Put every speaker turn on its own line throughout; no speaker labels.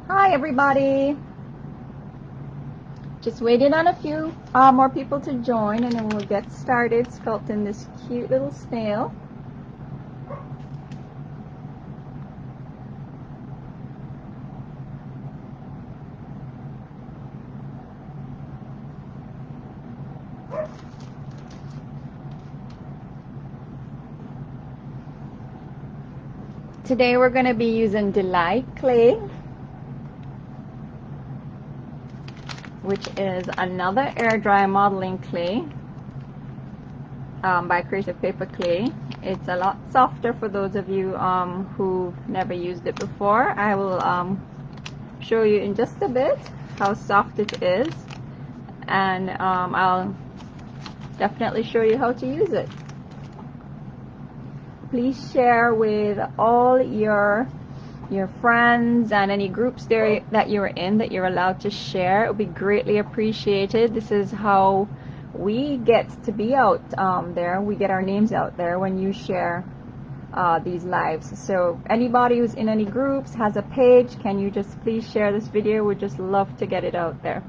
Hi everybody! Just waiting on a few more people to join and then we'll get started sculpting this cute little snail. Today we're going to be using Delight Clay, which is another air dry modeling clay by Creative Paperclay. It's a lot softer for those of you who've never used it before. I will show you in just a bit how soft it is, and I'll definitely show you how to use it. Please share with all your friends and any groups there that you're in that you're allowed to share. It would be greatly appreciated. This is how we get to be out there. We get our names out there when you share these lives. So anybody who's in any groups, has a page, can you just please share this video? We'd just love to get it out there.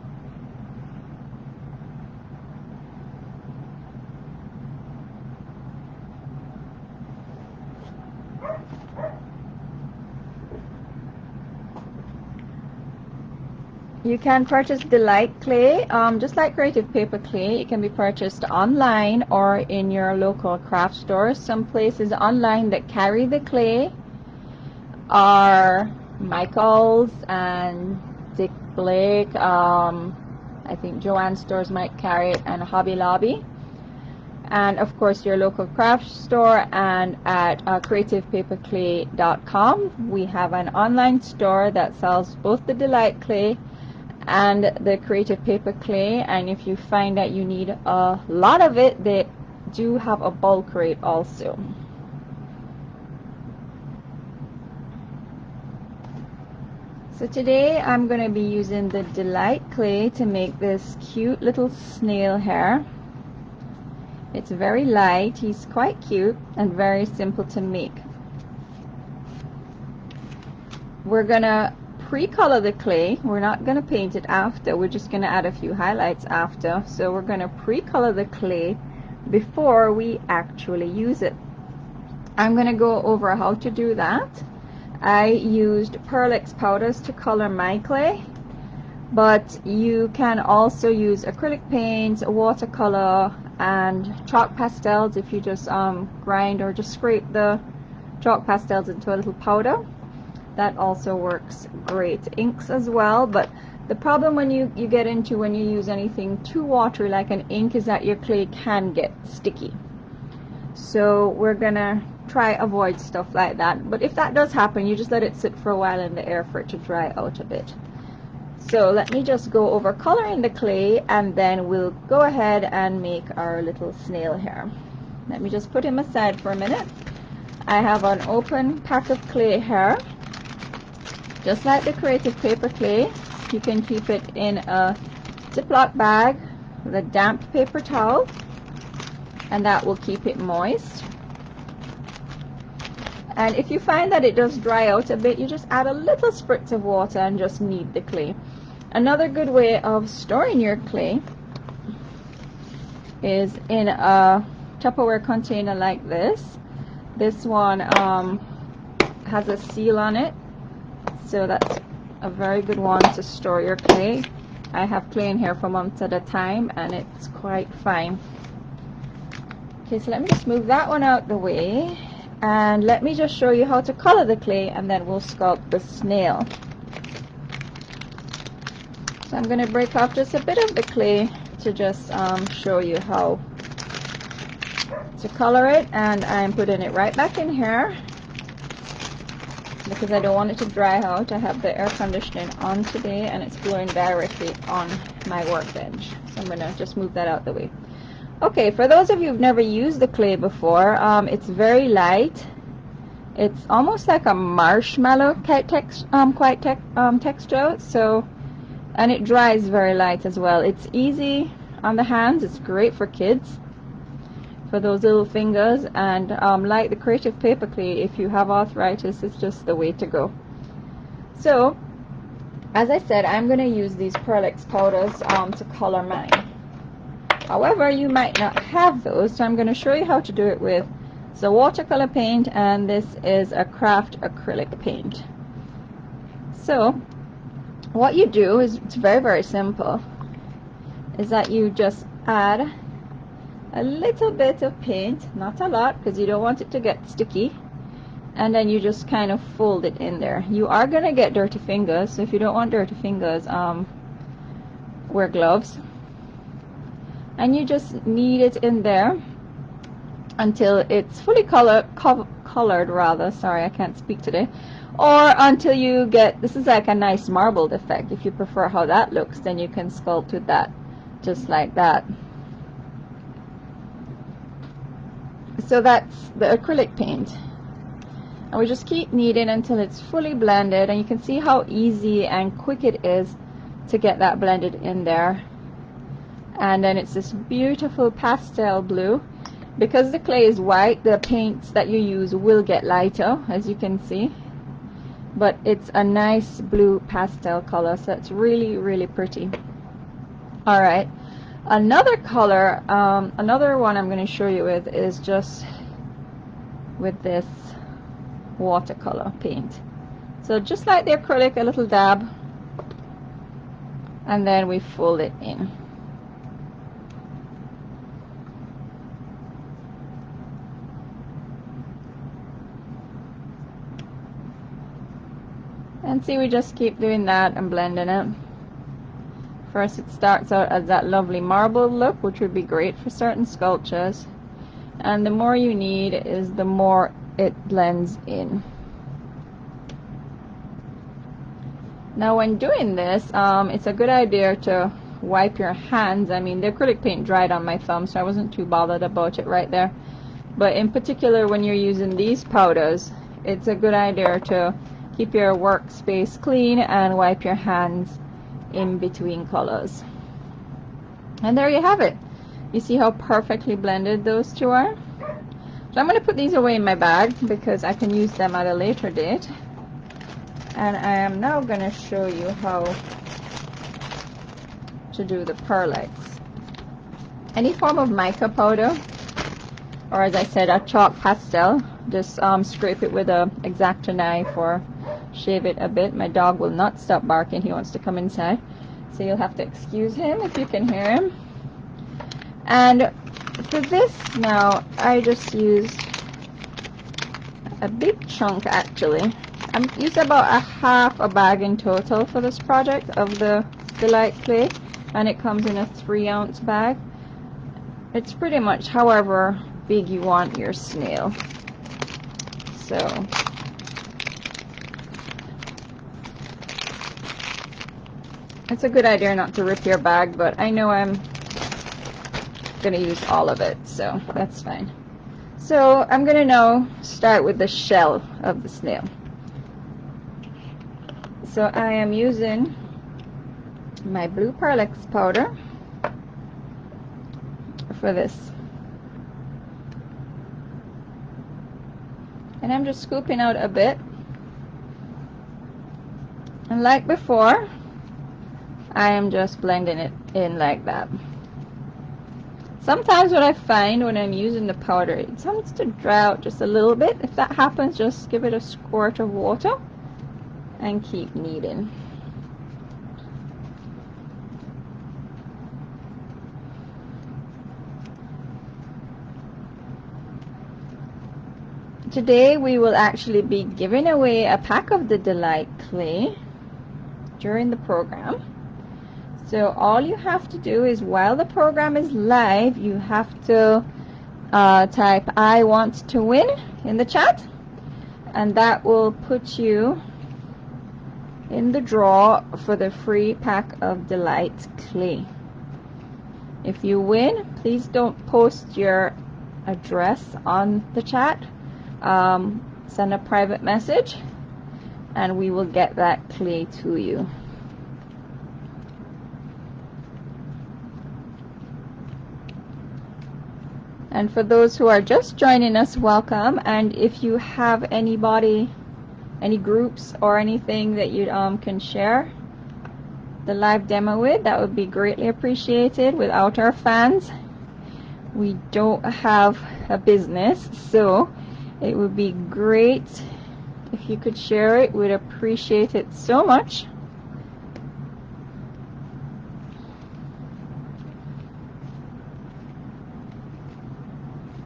You can purchase Delight Clay, just like Creative Paperclay. It can be purchased online or in your local craft stores. Some places online that carry the clay are Michael's and Dick Blake. I think Joann's stores might carry it, and Hobby Lobby. And of course your local craft store, and at creativepaperclay.com we have an online store that sells both the Delight Clay and the Creative Paperclay, and if you find that you need a lot of it, they do have a bulk rate also. So today I'm going to be using the Delight Clay to make this cute little snail hair. It's very light, he's quite cute and very simple to make. We're gonna pre-color the clay. We're not going to paint it after, we're just going to add a few highlights after. So we're going to pre-color the clay before we actually use it. I'm going to go over how to do that. I used Pearlex powders to color my clay, but you can also use acrylic paints, watercolor, and chalk pastels if you just grind or just scrape the chalk pastels into a little powder. That also works great. Inks as well, but the problem when you get into when you use anything too watery like an ink is that your clay can get sticky. So we're gonna try avoid stuff like that, but if that does happen, you just let it sit for a while in the air for it to dry out a bit. So let me just go over coloring the clay and then we'll go ahead and make our little snail hair. Let me just put him aside for a minute. I have an open pack of clay hair. Just like the Creative Paperclay, you can keep it in a Ziploc bag with a damp paper towel, and that will keep it moist. And if you find that it does dry out a bit, you just add a little spritz of water and just knead the clay. Another good way of storing your clay is in a Tupperware container like this. This one has a seal on it, so that's a very good one to store your clay. I have clay in here for months at a time and it's quite fine. Okay, so let me just move that one out the way and let me just show you how to color the clay, and then we'll sculpt the snail. So I'm going to break off just a bit of the clay to just show you how to color it, and I'm putting it right back in here because I don't want it to dry out. I have the air conditioning on today and it's blowing directly on my workbench, so I'm going to just move that out the way. Okay, for those of you who've never used the clay before, it's very light. It's almost like a marshmallow texture, so, and it dries very light as well. It's easy on the hands, it's great for kids, for those little fingers, and like the Creative Paperclay, if you have arthritis, it's just the way to go. So as I said, I'm going to use these Pearlex powders to color mine. However, you might not have those, so I'm going to show you how to do it with the watercolor paint, and this is a craft acrylic paint. So what you do is, it's very, very simple, is that you just add a little bit of paint, not a lot because you don't want it to get sticky, and then you just kind of fold it in there. You are going to get dirty fingers, so if you don't want dirty fingers, wear gloves. And you just knead it in there until it's fully colored rather, sorry, I can't speak today, or until you get, this is like a nice marbled effect. If you prefer how that looks, then you can sculpt with that, just like that. So that's the acrylic paint. And we just keep kneading until it's fully blended, and you can see how easy and quick it is to get that blended in there. And then it's this beautiful pastel blue. Because the clay is white, the paints that you use will get lighter, as you can see, but it's a nice blue pastel color, so it's really, really pretty. Alright, another color, another one I'm going to show you with is just with this watercolor paint. So just like the acrylic, a little dab, and then we fold it in. And see, we just keep doing that and blending it. First it starts out as that lovely marble look, which would be great for certain sculptures, and the more you knead is the more it blends in. Now when doing this, it's a good idea to wipe your hands. I mean, the acrylic paint dried on my thumb, so I wasn't too bothered about it right there, but in particular when you're using these powders, it's a good idea to keep your workspace clean and wipe your hands in between colors. And there you have it. You see how perfectly blended those two are? So I'm going to put these away in my bag because I can use them at a later date. And I am now going to show you how to do the Pearlex. Any form of mica powder, or as I said, a chalk pastel, just scrape it with a X-Acto knife or shave it a bit. My dog will not stop barking. He wants to come inside, so you'll have to excuse him if you can hear him. And for this now, I just used a big chunk actually. I used about a half a bag in total for this project of the Delight clay, and it comes in a 3-ounce bag. It's pretty much however big you want your snail. So it's a good idea not to rip your bag, but I know I'm gonna use all of it, so that's fine. So I'm gonna now start with the shell of the snail. So I am using my blue Pearlex powder for this, and I'm just scooping out a bit, and like before I am just blending it in like that. Sometimes what I find when I'm using the powder, it tends to dry out just a little bit. If that happens, just give it a squirt of water and keep kneading. Today we will actually be giving away a pack of the Delight clay during the program. So all you have to do is, while the program is live, you have to type "I want to win" in the chat, and that will put you in the draw for the free pack of Delight clay. If you win, please don't post your address on the chat. Send a private message and we will get that clay to you. And for those who are just joining us, welcome. And if you have anybody, any groups or anything that you can share, the live demo with, that would be greatly appreciated. Without our fans, we don't have a business, so it would be great if you could share it. We'd appreciate it so much.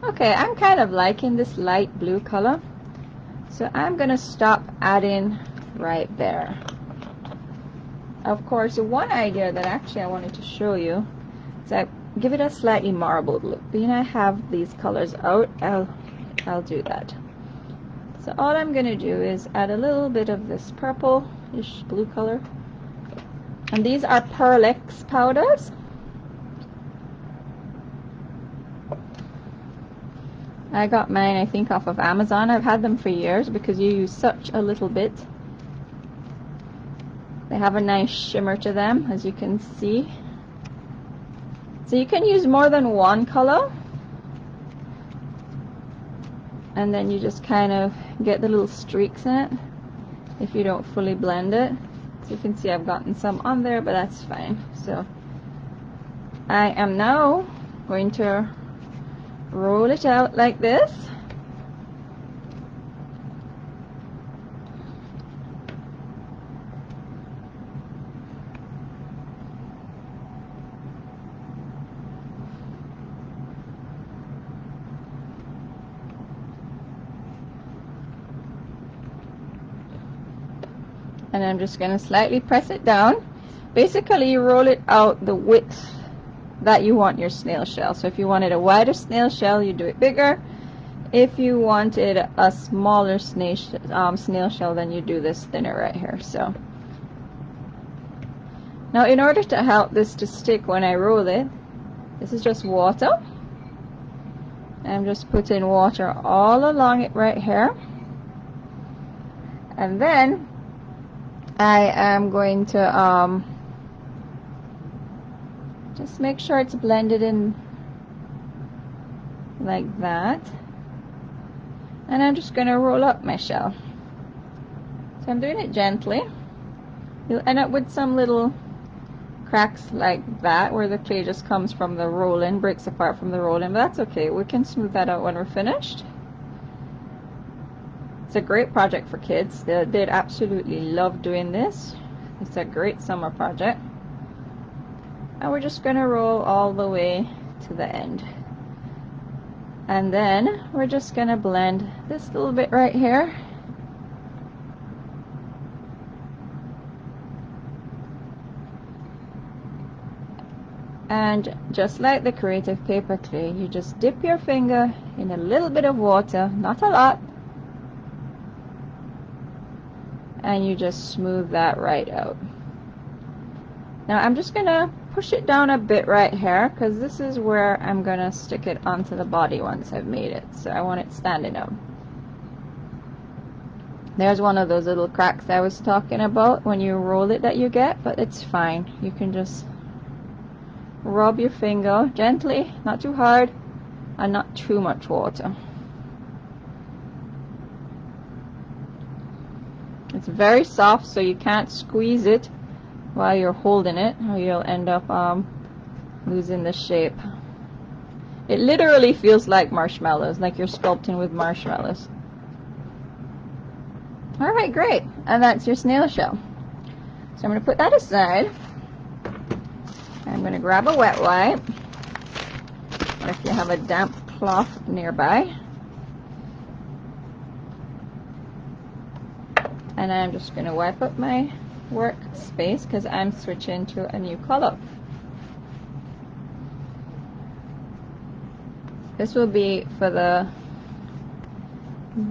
Okay, I'm kind of liking this light blue color, so I'm gonna stop adding right there. Of course, one idea that actually I wanted to show you is I give it a slightly marbled look. Being I have these colors out, I'll do that. So all I'm gonna do is add a little bit of this purple-ish blue color, and these are Pearlex powders. I got mine, I think, off of Amazon. I've had them for years because you use such a little bit. They have a nice shimmer to them, as you can see. So you can use more than one color, and then you just kind of get the little streaks in it if you don't fully blend it. So you can see I've gotten some on there, but that's fine. So I am now going to roll it out like this. And I'm just going to slightly press it down. Basically, you roll it out the width that you want your snail shell. So if you wanted a wider snail shell, you do it bigger. If you wanted a smaller snail shell, then you do this thinner right here. So now, in order to help this to stick when I roll it, this is just water. I'm just putting water all along it right here. And then I am going to just make sure it's blended in like that. And I'm just going to roll up my shell. So I'm doing it gently. You'll end up with some little cracks like that where the clay just comes from the roll-in, breaks apart from the roll-in, but that's okay. We can smooth that out when we're finished. It's a great project for kids. They'd absolutely love doing this. It's a great summer project. And we're just going to roll all the way to the end. And then we're just going to blend this little bit right here. And just like the Creative Paperclay, you just dip your finger in a little bit of water, not a lot, and you just smooth that right out. Now I'm just going to push it down a bit right here because this is where I'm going to stick it onto the body once I've made it. So I want it standing up. There's one of those little cracks I was talking about when you roll it that you get, but it's fine. You can just rub your finger gently, not too hard and not too much water. It's very soft, so you can't squeeze it while you're holding it or you'll end up losing the shape. It literally feels like marshmallows, like you're sculpting with marshmallows. Alright, great. And that's your snail shell. So I'm going to put that aside. I'm going to grab a wet wipe, or if you have a damp cloth nearby. And I'm just going to wipe up my workspace because I'm switching to a new color. This will be for the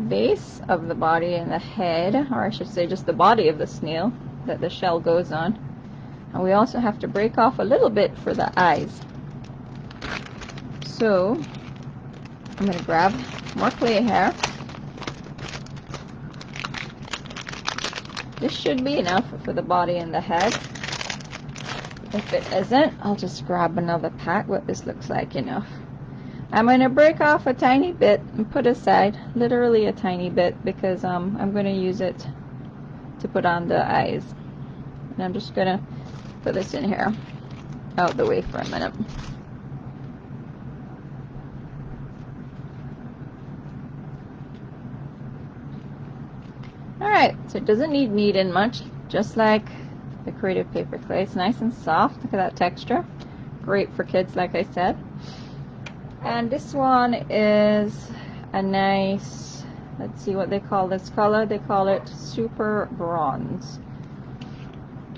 base of the body and the head, or I should say just the body of the snail that the shell goes on. And we also have to break off a little bit for the eyes. So I'm going to grab more clay here. This should be enough for the body and the head. If it isn't, I'll just grab another pack, but this looks like enough. I'm going to break off a tiny bit and put aside, literally a tiny bit, because I'm going to use it to put on the eyes. And I'm just going to put this in here out the way for a minute. Alright, so it doesn't need kneading much, just like the Creative Paperclay. It's nice and soft. Look at that texture. Great for kids, like I said. And this one is a nice, let's see what they call this color. They call it Super Bronze.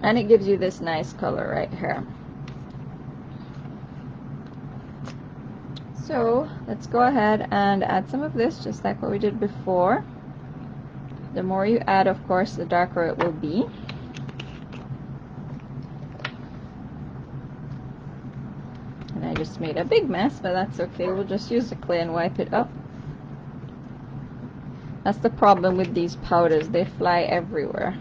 And it gives you this nice color right here. So let's go ahead and add some of this, just like what we did before. The more you add, of course, the darker it will be. And I just made a big mess, but that's okay. We'll just use the clay and wipe it up. That's the problem with these powders. They fly everywhere.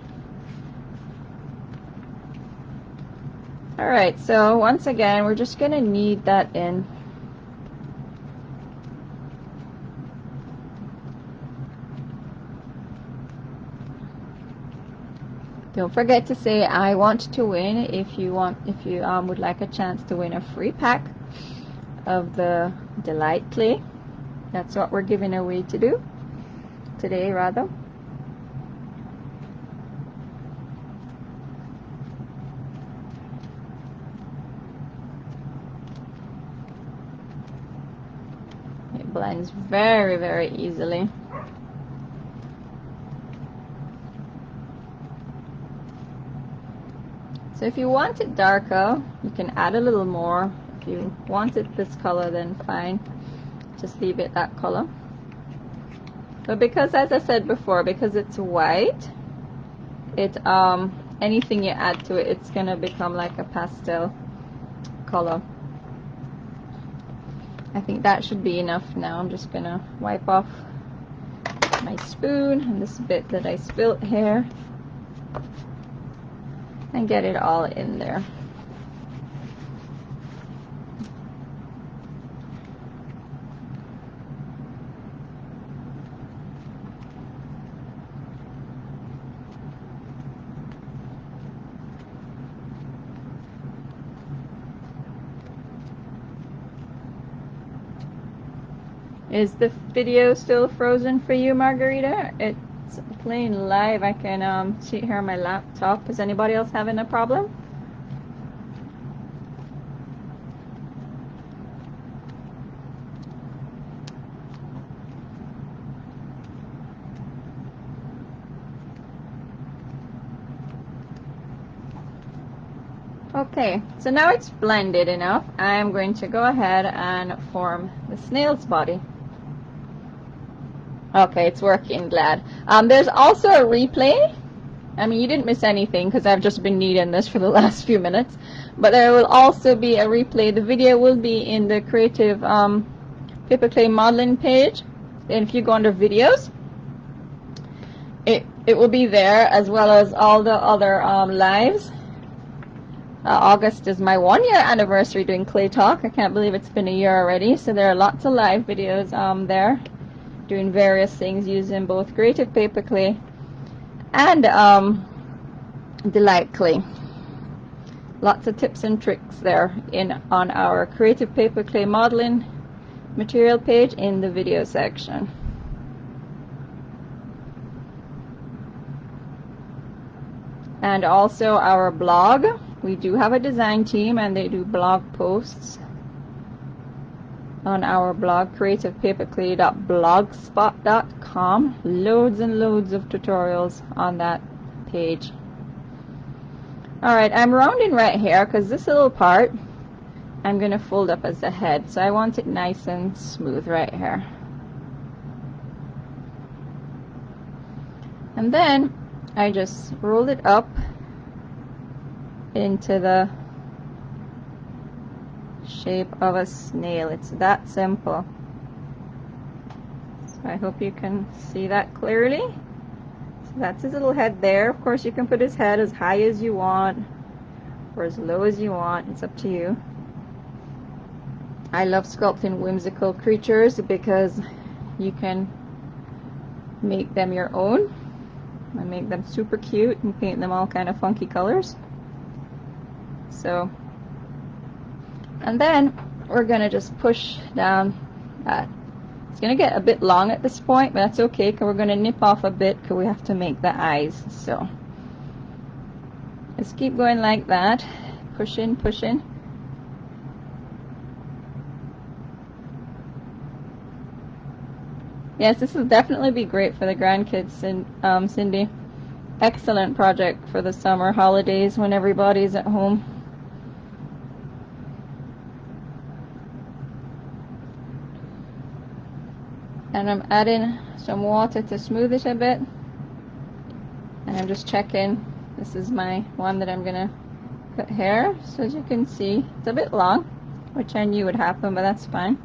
Alright, so once again, we're just going to knead that in. Don't forget to say I want to win if you would like a chance to win a free pack of the Delight clay. That's what we're giving away today rather. It blends very, very easily. So if you want it darker, you can add a little more. If you want it this color, then fine. Just leave it that color. But because, as I said before, because it's white, anything you add to it, it's gonna become like a pastel color. I think that should be enough now. I'm just gonna wipe off my spoon and this bit that I spilt here and get it all in there. Is the video still frozen for you, Margarita? It's playing live. I can see it here on my laptop. Is anybody else having a problem? Okay, so now it's blended enough. I'm going to go ahead and form the snail's body. Okay, it's working, glad. There's also a replay. I mean, you didn't miss anything because I've just been kneading this for the last few minutes. But there will also be a replay. The video will be in the Creative Paperclay modeling page. And if you go under videos, it will be there, as well as all the other lives. August is my 1-year anniversary doing Clay Talk. I can't believe it's been a year already. So there are lots of live videos there, doing various things using both Creative Paperclay and Delight clay. Lots of tips and tricks there on our Creative Paperclay modeling material page in the video section. And also our blog. We do have a design team and they do blog posts on our blog, creativepaperclay.blogspot.com. Loads and loads of tutorials on that page. Alright, I'm rounding right here because this little part I'm going to fold up as a head. So I want it nice and smooth right here. And then I just rolled it up into the shape of a snail. It's that simple. So I hope you can see that clearly. So that's his little head there. Of course, you can put his head as high as you want or as low as you want. It's up to you. I love sculpting whimsical creatures because you can make them your own and make them super cute and paint them all kind of funky colors. So, and then we're gonna just push down that. It's gonna get a bit long at this point, but that's okay, because we're gonna nip off a bit because we have to make the eyes. So just keep going like that, pushing, pushing. Yes, this will definitely be great for the grandkids, Cindy. Excellent project for the summer holidays when everybody's at home. And I'm adding some water to smooth it a bit. And I'm just checking. This is my one that I'm gonna cut hair. So as you can see, it's a bit long, which I knew would happen, but that's fine.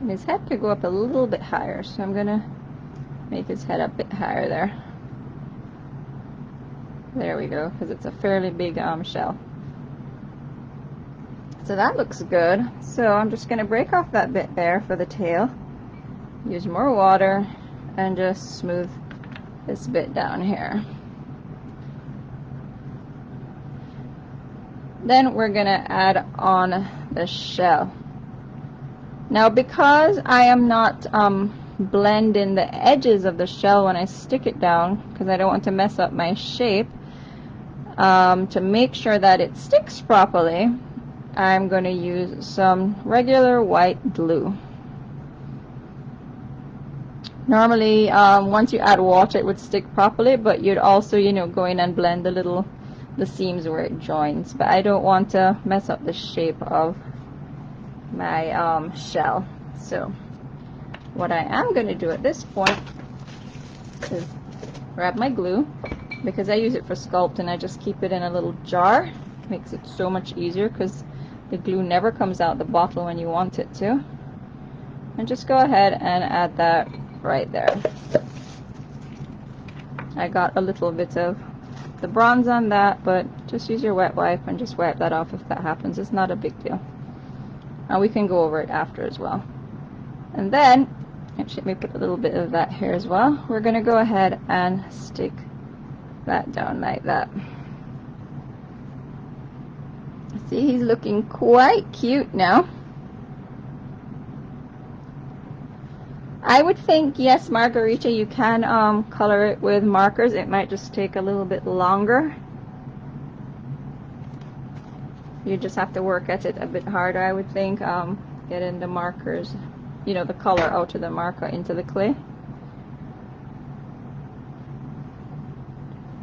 And his head could go up a little bit higher, so I'm gonna make his head a bit higher there. There we go, because it's a fairly big shell. So that looks good. So I'm just gonna break off that bit there for the tail. Use more water and just smooth this bit down here. Then we're gonna add on the shell. Now, because I am not blending the edges of the shell when I stick it down, because I don't want to mess up my shape, to make sure that it sticks properly, I'm going to use some regular white glue. Normally, once you add water, it would stick properly, but you'd also, go in and blend the seams where it joins. But I don't want to mess up the shape of my shell. So what I am going to do at this point is grab my glue, because I use it for sculpting. I just keep it in a little jar. Makes it so much easier because the glue never comes out the bottle when you want it to. And just go ahead and add that right there. I got a little bit of the bronze on that, but just use your wet wipe and just wipe that off if that happens. It's not a big deal. And we can go over it after as well. And then, actually let me put a little bit of that here as well. We're going to go ahead and stick that down like that. See, he's looking quite cute now. I would think, yes, Margarita, you can color it with markers. It might just take a little bit longer. You just have to work at it a bit harder, I would think. Getting the markers, the color out of the marker into the clay.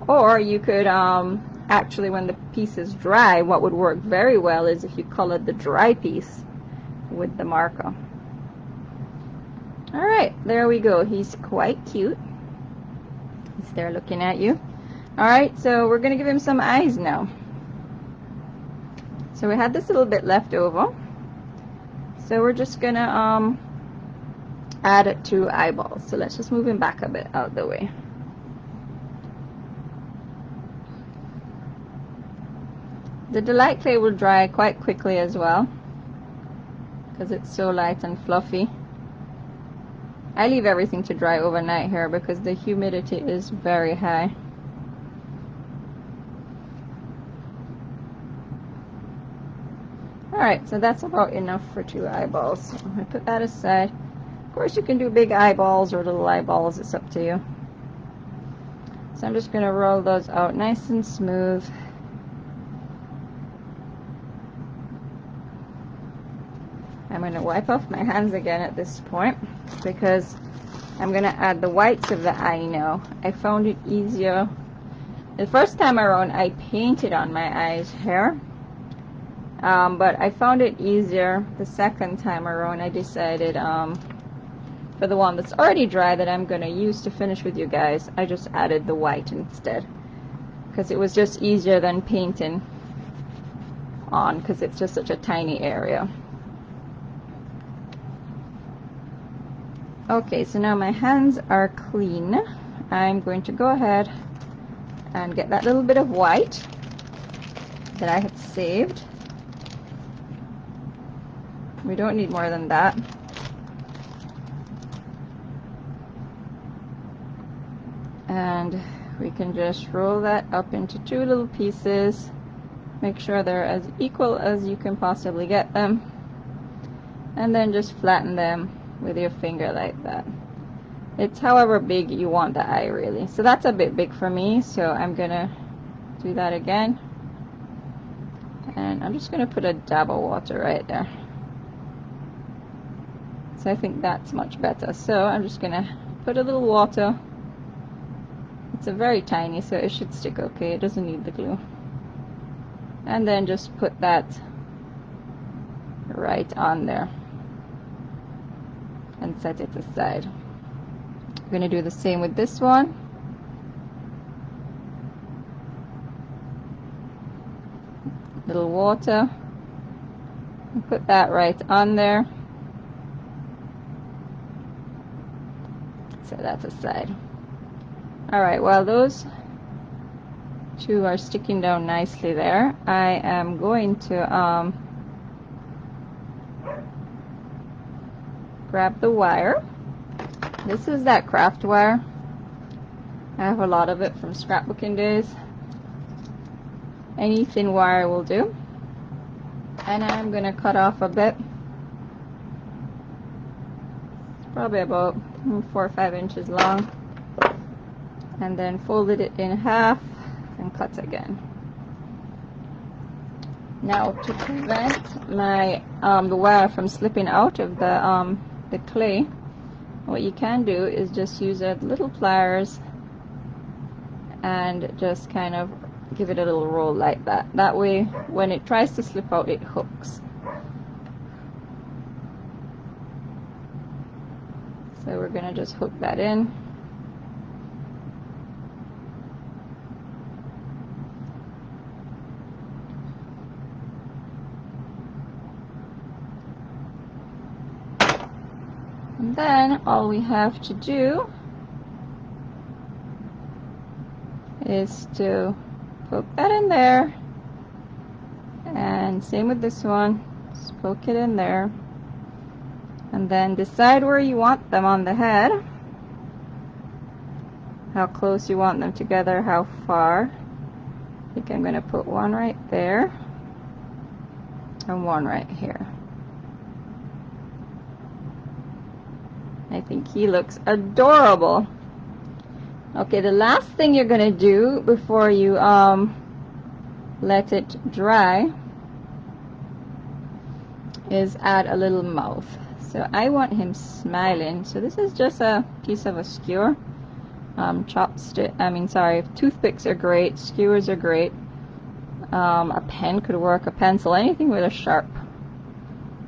Or you could actually, when the piece is dry, what would work very well is if you colored the dry piece with the marker. Alright, there we go. He's quite cute. He's there looking at you. Alright, so we're going to give him some eyes now. So we had this little bit left over. So we're just going to add 2 eyeballs. So let's just move him back a bit out of the way. The Delight clay will dry quite quickly as well, because it's so light and fluffy. I leave everything to dry overnight here because the humidity is very high. Alright, so that's about enough for 2 eyeballs. So I'm going to put that aside. Of course you can do big eyeballs or little eyeballs, it's up to you. So I'm just going to roll those out nice and smooth. I'm going to wipe off my hands again at this point, because I'm going to add the whites of the eye now. I found it easier. The first time around I painted on my eyes here, but I found it easier the second time around. I decided for the one that's already dry that I'm going to use to finish with you guys, I just added the white instead, because it was just easier than painting on, because it's just such a tiny area. Okay, so now my hands are clean. I'm going to go ahead and get that little bit of white that I had saved. We don't need more than that. And we can just roll that up into 2 little pieces Make sure they're as equal as you can possibly get them, and then just flatten them with your finger like that. It's however big you want the eye, really. So that's a bit big for me, so I'm gonna do that again, and I'm just gonna put a dab of water right there. So I think that's much better. So I'm just gonna put a little water. It's a very tiny, so it should stick okay. It doesn't need the glue. And then just put that right on there and set it aside. I'm going to do the same with this one. Little water. And put that right on there. Set that aside. Alright, while those two are sticking down nicely there, I am going to grab the wire. This is that craft wire. I have a lot of it from scrapbooking days. Any thin wire will do. And I'm going to cut off a bit. It's probably about 4 or 5 inches long. And then folded it in half and cut again. Now, to prevent my the wire from slipping out of the clay, what you can do is just use a little pliers and just kind of give it a little roll like that. That way, when it tries to slip out, it hooks. So we're going to just hook that in. And then all we have to do is to poke that in there, and same with this one, just poke it in there, and then decide where you want them on the head, how close you want them together, how far. I think I'm going to put one right there and one right here. I think he looks adorable. Okay, the last thing you're going to do before you let it dry is add a little mouth. So I want him smiling. So this is just a piece of a skewer. Toothpicks are great, skewers are great. A pen could work, a pencil, anything with a sharp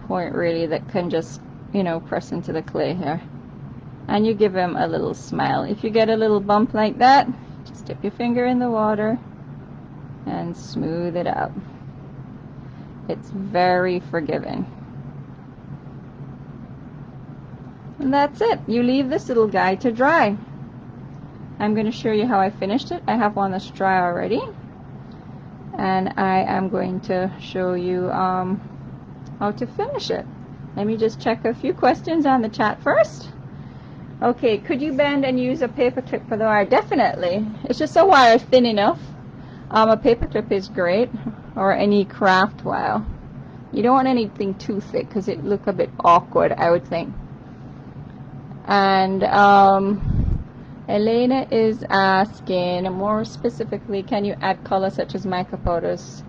point really that can just, you know, press into the clay here. And you give him a little smile. If you get a little bump like that, just dip your finger in the water and smooth it out. It's very forgiving. And that's it. You leave this little guy to dry. I'm going to show you how I finished it. I have one that's dry already. And I am going to show you how to finish it. Let me just check a few questions on the chat first. Okay, could you bend and use a paper clip for the wire? Definitely. It's just a wire thin enough. A paper clip is great, or any craft wire. You don't want anything too thick because it look a bit awkward, I would think. And Elena is asking more specifically, can you add color such as mica powders?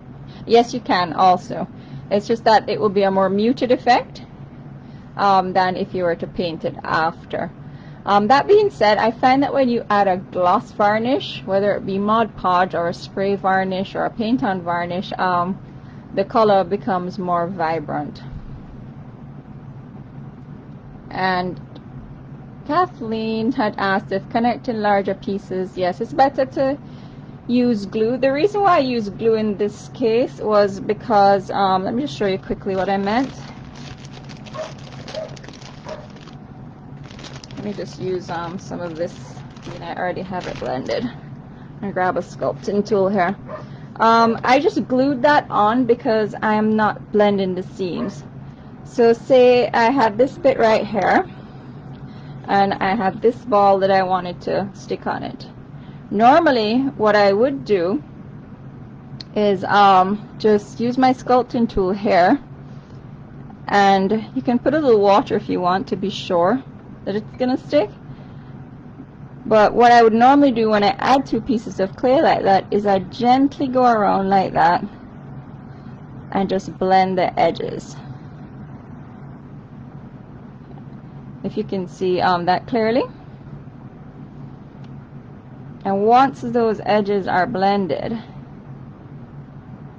Yes, you can also. It's just that it will be a more muted effect than if you were to paint it after. That being said, I find that when you add a gloss varnish, whether it be Mod Podge or a spray varnish or a paint-on varnish, the color becomes more vibrant. And Kathleen had asked if connecting larger pieces, yes, it's better to use glue. The reason why I use glue in this case was because, let me just show you quickly what I meant. Let me just use some of this, I already have it blended. I'm going to grab a sculpting tool here. I just glued that on because I am not blending the seams. So say I had this bit right here, and I had this ball that I wanted to stick on it. Normally, what I would do is just use my sculpting tool here, and you can put a little water if you want to be sure that it's gonna stick. But what I would normally do when I add 2 pieces of clay like that is I gently go around like that and just blend the edges. If you can see that clearly. And once those edges are blended,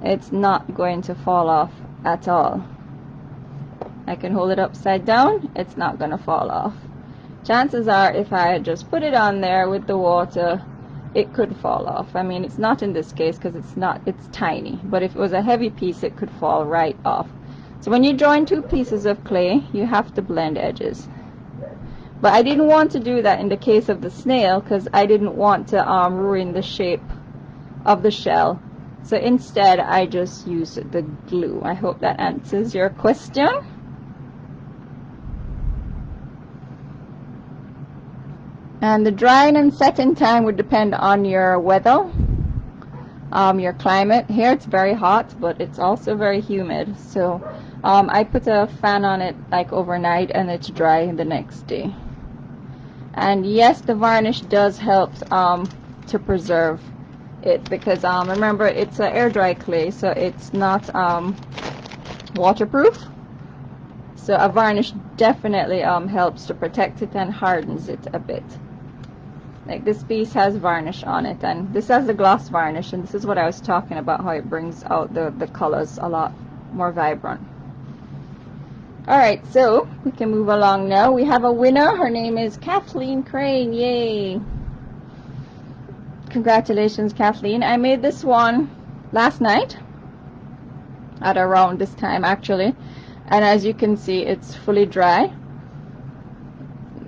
it's not going to fall off at all. I can hold it upside down, it's not going to fall off. Chances are if I just put it on there with the water, it could fall off. I mean, it's not in this case because it's tiny, but if it was a heavy piece, it could fall right off. So when you join 2 pieces of clay, you have to blend edges. But I didn't want to do that in the case of the snail because I didn't want to ruin the shape of the shell. So instead, I just used the glue. I hope that answers your question. And the drying and setting time would depend on your weather, your climate. Here it's very hot, but it's also very humid. So I put a fan on it like overnight, and it's dry the next day. And yes, the varnish does help to preserve it, because remember, it's an air dry clay, so it's not waterproof. So a varnish definitely helps to protect it and hardens it a bit. Like this piece has varnish on it, and this has the gloss varnish, and this is what I was talking about, how it brings out the colors a lot more vibrant. Alright, so we can move along now. We have a winner. Her name is Kathleen Crane. Yay! Congratulations, Kathleen. I made this one last night at around this time actually, and as you can see, it's fully dry.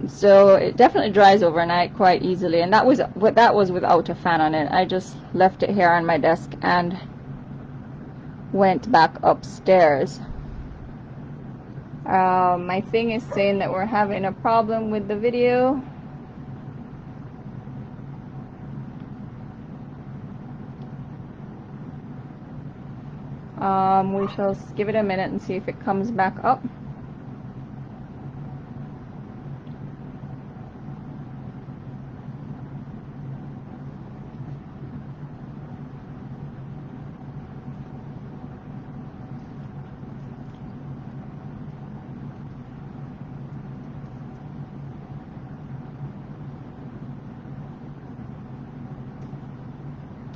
So it definitely dries overnight quite easily, and that was without a fan on it. I just left it here on my desk and went back upstairs. My thing is saying that we're having a problem with the video. We shall give it a minute and see if it comes back up.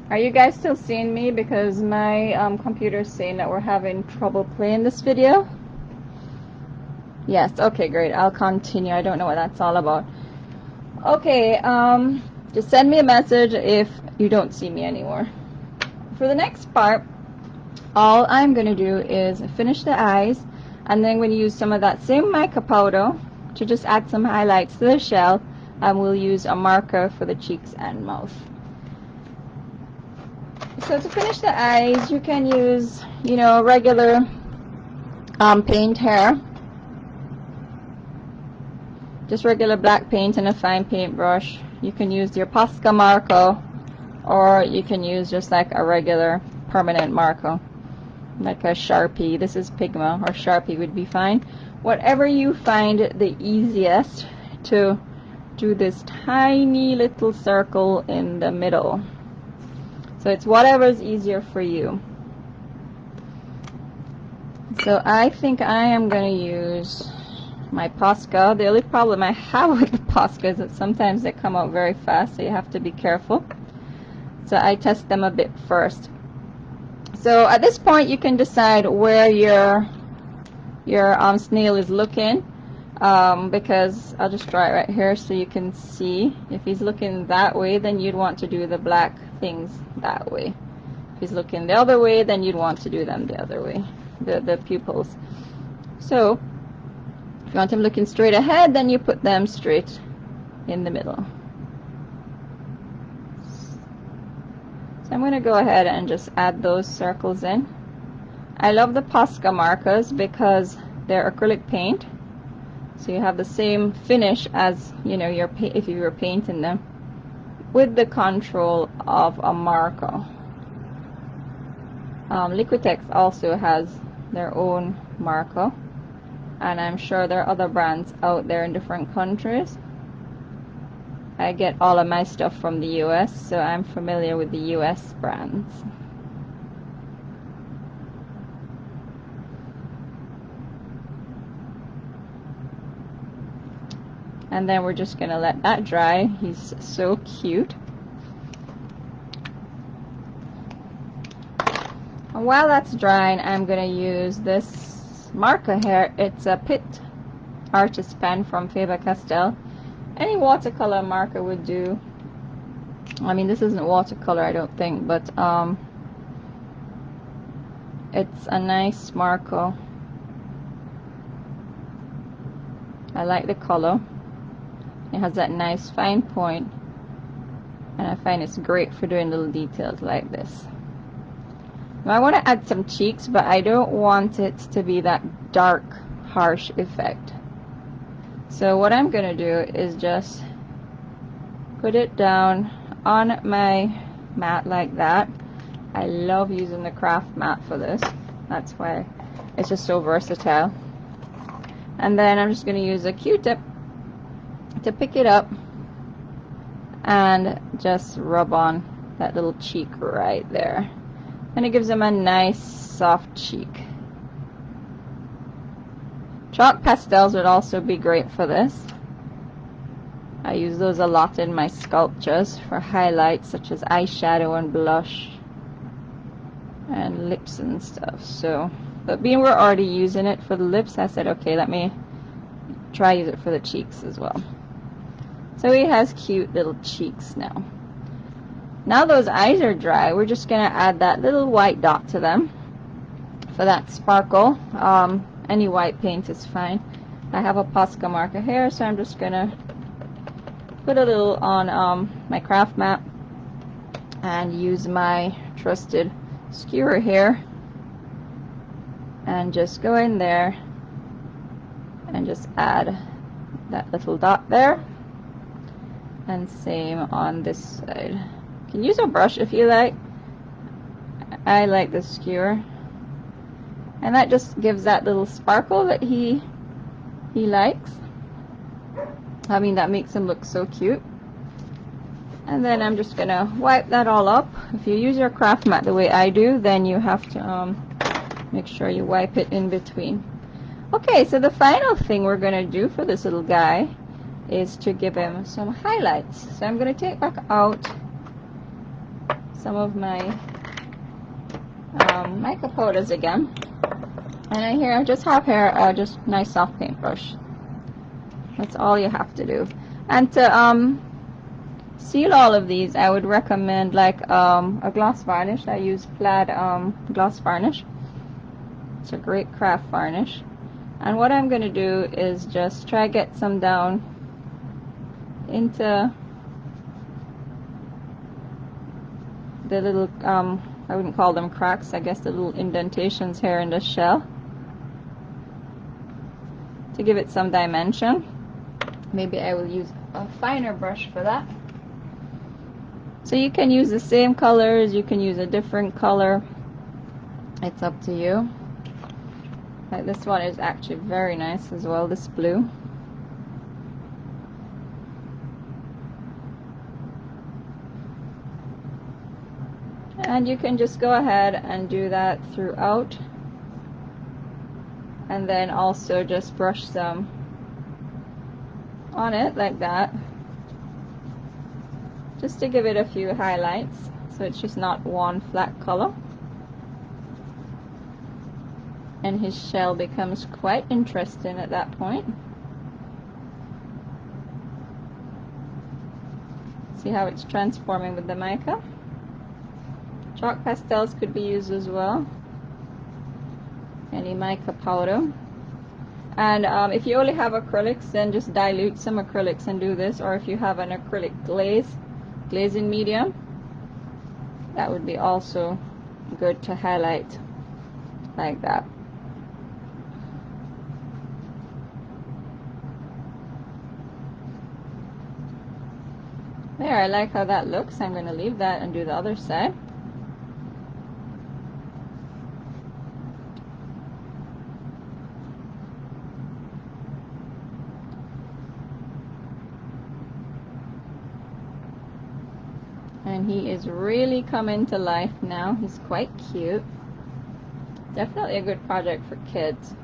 Are you guys still seeing me? Because my computer is saying that we're having trouble playing this video. Yes, okay, great. I'll continue. I don't know what that's all about. Okay, just send me a message if you don't see me anymore. For the next part, all I'm going to do is finish the eyes, and then I'm going to use some of that same mica powder to just add some highlights to the shell, and we'll use a marker for the cheeks and mouth. So to finish the eyes, you can use, you know, regular paint here. Just regular black paint and a fine paintbrush. You can use your Posca marker, or you can use just like a regular permanent marker, like a Sharpie. This is Pigma, or Sharpie would be fine. Whatever you find the easiest to do this tiny little circle in the middle. So it's whatever's easier for you. So I think I am going to use my Posca. The only problem I have with the Posca is that sometimes they come out very fast, so you have to be careful. So I test them a bit first. So at this point, you can decide where your snail is looking, because I'll just draw it right here so you can see. If he's looking that way, then you'd want to do the black things that way. If he's looking the other way, then you'd want to do them the other way, the pupils. So if you want him looking straight ahead, then you put them straight in the middle. So I'm going to go ahead and just add those circles in. I love the Posca markers because they're acrylic paint, so you have the same finish as, you know, if you were painting them with the control of a marker. Liquitex also has their own marker, and I'm sure there are other brands out there in different countries. I get all of my stuff from the US, so I'm familiar with the US brands. And then we're just gonna let that dry. He's so cute. And while that's drying, I'm gonna use this marker here. It's a Pitt Artist pen from Faber-Castell. Any watercolor marker would do. I mean, this isn't watercolor, I don't think, but it's a nice marker. I like the color. It has that nice fine point, and I find it's great for doing little details like this. Now I want to add some cheeks, but I don't want it to be that dark, harsh effect. So what I'm going to do is just put it down on my mat like that. I love using the craft mat for this. That's why it's just so versatile. And then I'm just going to use a Q-tip to pick it up and just rub on that little cheek right there, and it gives them a nice soft cheek. Chalk pastels would also be great for this. I use those a lot in my sculptures for highlights such as eyeshadow and blush and lips and stuff. So, but being we're already using it for the lips, I said okay, let me try use it for the cheeks as well. So he has cute little cheeks now. Now those eyes are dry, we're just going to add that little white dot to them for that sparkle. Any white paint is fine. I have a Posca marker here, so I'm just going to put a little on my craft mat and use my trusted skewer here and just go in there and just add that little dot there. And same on this side. You can use a brush if you like. I like the skewer, and that just gives that little sparkle that he likes. I mean, that makes him look so cute. And then I'm just gonna wipe that all up. If you use your craft mat the way I do, then you have to make sure you wipe it in between. Okay, so the final thing we're gonna do for this little guy is to give him some highlights. So I'm going to take back out some of my mica powders again, and I just have here just nice soft paintbrush. That's all you have to do. And to seal all of these, I would recommend like a gloss varnish. I use Plaid gloss varnish. It's a great craft varnish. And what I'm going to do is just try to get some down into the little, I wouldn't call them cracks, I guess the little indentations here in the shell, to give it some dimension. Maybe I will use a finer brush for that. So you can use the same colors, you can use a different color, it's up to you. Like this one is actually very nice as well, this blue. And you can just go ahead and do that throughout, and then also just brush some on it like that, just to give it a few highlights so it's just not one flat color, and his shell becomes quite interesting at that point. See how it's transforming with the mica? Chalk pastels could be used as well, any mica powder. And if you only have acrylics, then just dilute some acrylics and do this, or if you have an acrylic glazing medium, that would be also good to highlight like that. There, I like how that looks. I'm going to leave that and do the other side. and he is really coming to life now. He's quite cute. Definitely a good project for kids.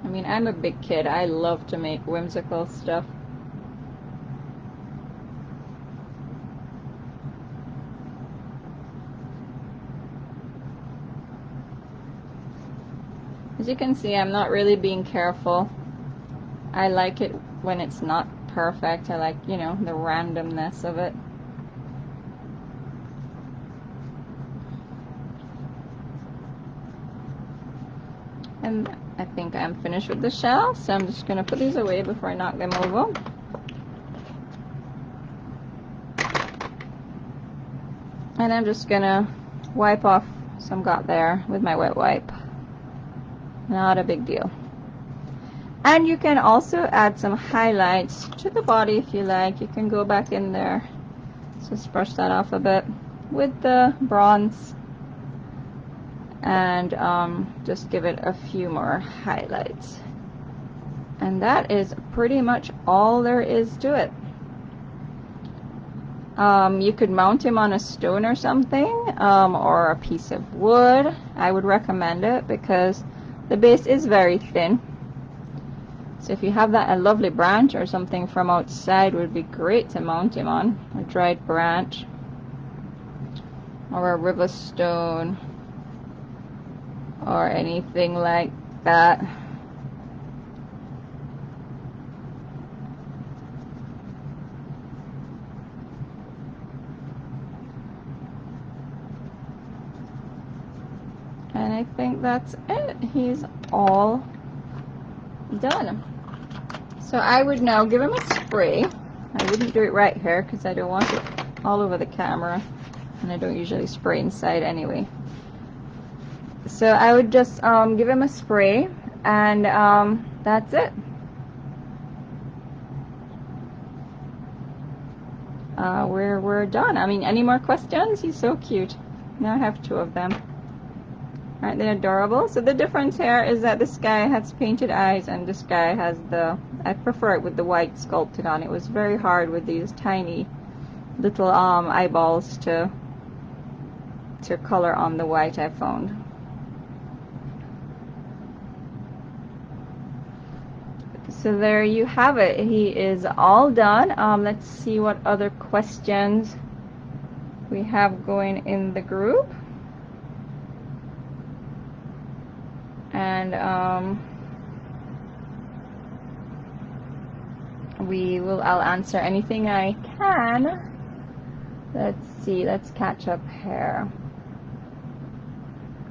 I mean, I'm a big kid. I love to make whimsical stuff. As you can see, I'm not really being careful. I like it when it's not perfect. I like, you know, the randomness of it. And I think I'm finished with the shell, so I'm just going to put these away before I knock them over. And I'm just going to wipe off some got there with my wet wipe. Not a big deal. And you can also add some highlights to the body if you like. You can go back in there. Just brush that off a bit with the bronze. And just give it a few more highlights. And that is pretty much all there is to it. You could mount him on a stone or something, or a piece of wood. I would recommend it because the base is very thin. So if you have that, a lovely branch or something from outside would be great to mount him on. A dried branch or a river stone or anything like that. And I think that's it. He's all done. So I would now give him a spray. I wouldn't do it right here because I don't want it all over the camera, and I don't usually spray inside anyway. So I would just give him a spray, and that's it. We're done. I mean, any more questions? He's so cute. Now I have two of them. Aren't they adorable? So the difference here is that this guy has painted eyes and this guy has the, I prefer it with the white sculpted on. It was very hard with these tiny little eyeballs to color on the white, I found. So there you have it. He is all done. Let's see what other questions we have going in the group. And I'll answer anything I can. Let's see, let's catch up here.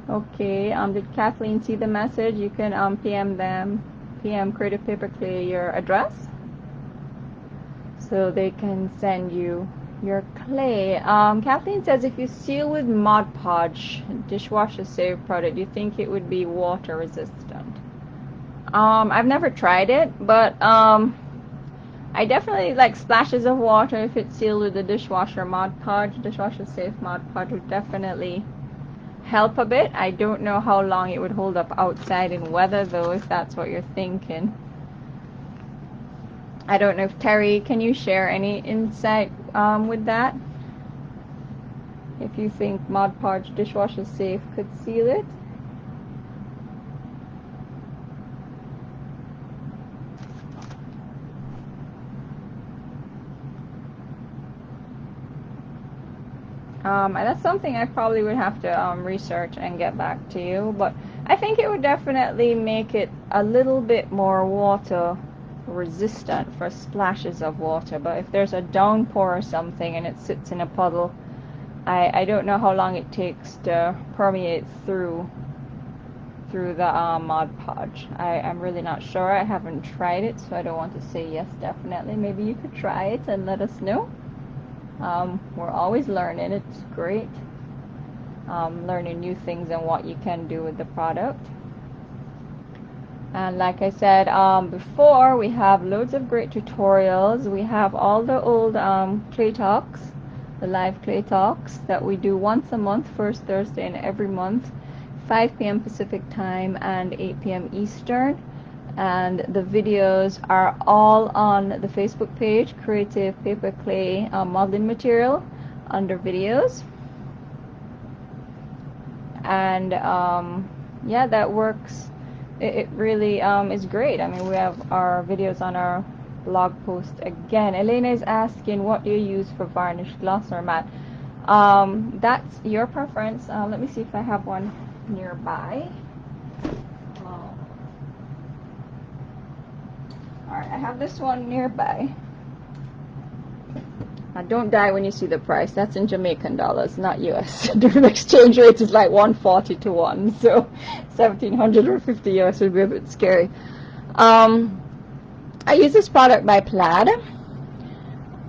Okay, did Kathleen see the message? You can PM Creative Paperclay your address so they can send you your clay. Kathleen says if you seal with Mod Podge, dishwasher safe product, do you think it would be water resistant? I've never tried it, but I definitely like splashes of water if it's sealed with the dishwasher Mod Podge. Dishwasher safe Mod Podge would definitely help a bit. I don't know how long it would hold up outside in weather though, if that's what you're thinking. I don't know if Terry, can you share any insight with that? If you think Mod Podge dishwasher safe could seal it. That's something I probably would have to research and get back to you, but I think it would definitely make it a little bit more water resistant for splashes of water. But if there's a downpour or something and it sits in a puddle, I don't know how long it takes to permeate through the Mod Podge. I'm really not sure. I haven't tried it, so I don't want to say yes definitely. Maybe you could try it and let us know. We're always learning. It's great learning new things and what you can do with the product. And like I said before, we have loads of great tutorials. We have all the old clay talks, the live clay talks that we do once a month, first Thursday in every month, 5 p.m. Pacific time and 8 p.m. Eastern. And the videos are all on the Facebook page, Creative Paperclay modeling material, under videos. And yeah, that works. It really is great. I mean, we have our videos on our blog post again. Elena is asking, what do you use for varnish, gloss or matte? That's your preference. Let me see if I have one nearby. Alright, I have this one nearby. Don't die when you see the price. That's in Jamaican dollars, not US. The exchange rate is like 140 to 1, so 1750 US would be a bit scary. I use this product by Plaid,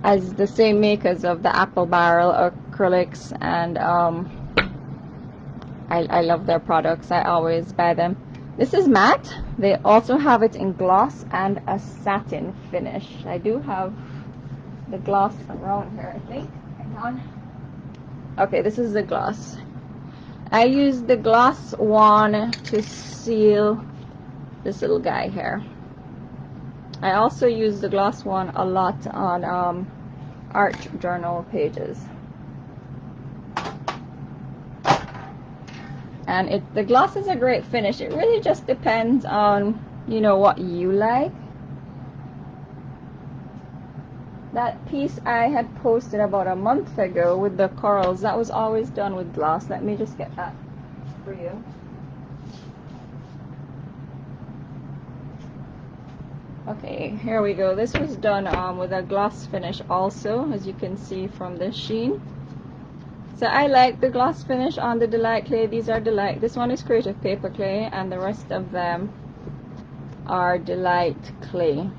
as the same makers of the Apple Barrel or Acrylics, and I love their products. I always buy them. This is matte. They also have it in gloss and a satin finish. I do have the gloss around here, I think. Hang on. Okay, this is the gloss. I use the gloss one to seal this little guy here. I also use the gloss one a lot on art journal pages. And the gloss is a great finish. It really just depends on, you know, what you like. That piece I had posted about a month ago with the corals, that was always done with gloss. Let me just get that for you. Okay, here we go. This was done with a gloss finish also, as you can see from the sheen. So I like the gloss finish on the Delight clay. These are Delight. This one is Creative Paperclay, and the rest of them are Delight clay.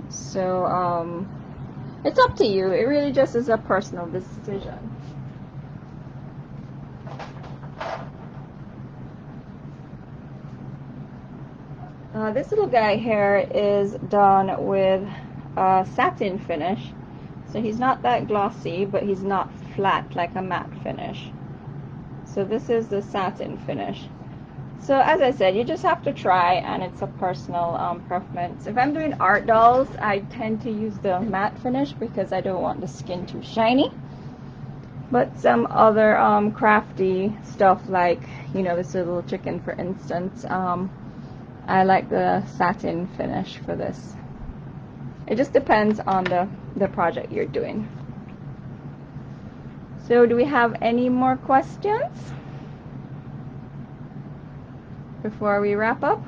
So it's up to you. It really just is a personal decision. This little guy here is done with a satin finish. So he's not that glossy, but he's not flat like a matte finish. So this is the satin finish. So as I said, you just have to try, and it's a personal preference. If I'm doing art dolls, I tend to use the matte finish because I don't want the skin too shiny. But some other crafty stuff, like, you know, this little chicken, for instance, I like the satin finish for this. It just depends on the project you're doing. So do we have any more questions before we wrap up?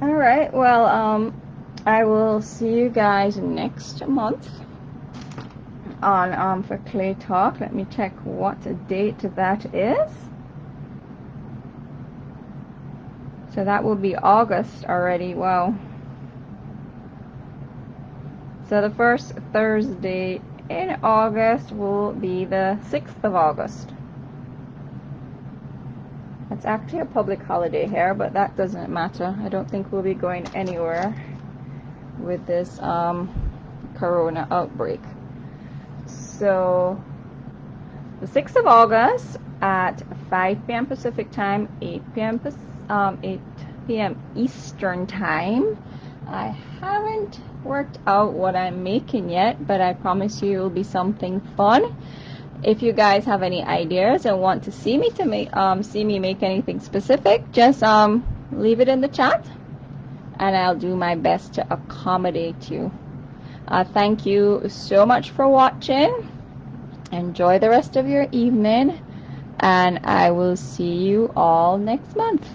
Alright, well, I will see you guys next month on for Clay Talk. Let me check what date that is. So that will be August already. Wow. So the first Thursday in August will be the 6th of August. It's actually a public holiday here, but that doesn't matter. I don't think we'll be going anywhere with this corona outbreak. So the 6th of August at 5 p.m. Pacific time, 8 p.m. Eastern time. I haven't worked out what I'm making yet, but I promise you it will be something fun. If you guys have any ideas and want to see me make anything specific, just leave it in the chat, and I'll do my best to accommodate you. Thank you so much for watching. Enjoy the rest of your evening, and I will see you all next month.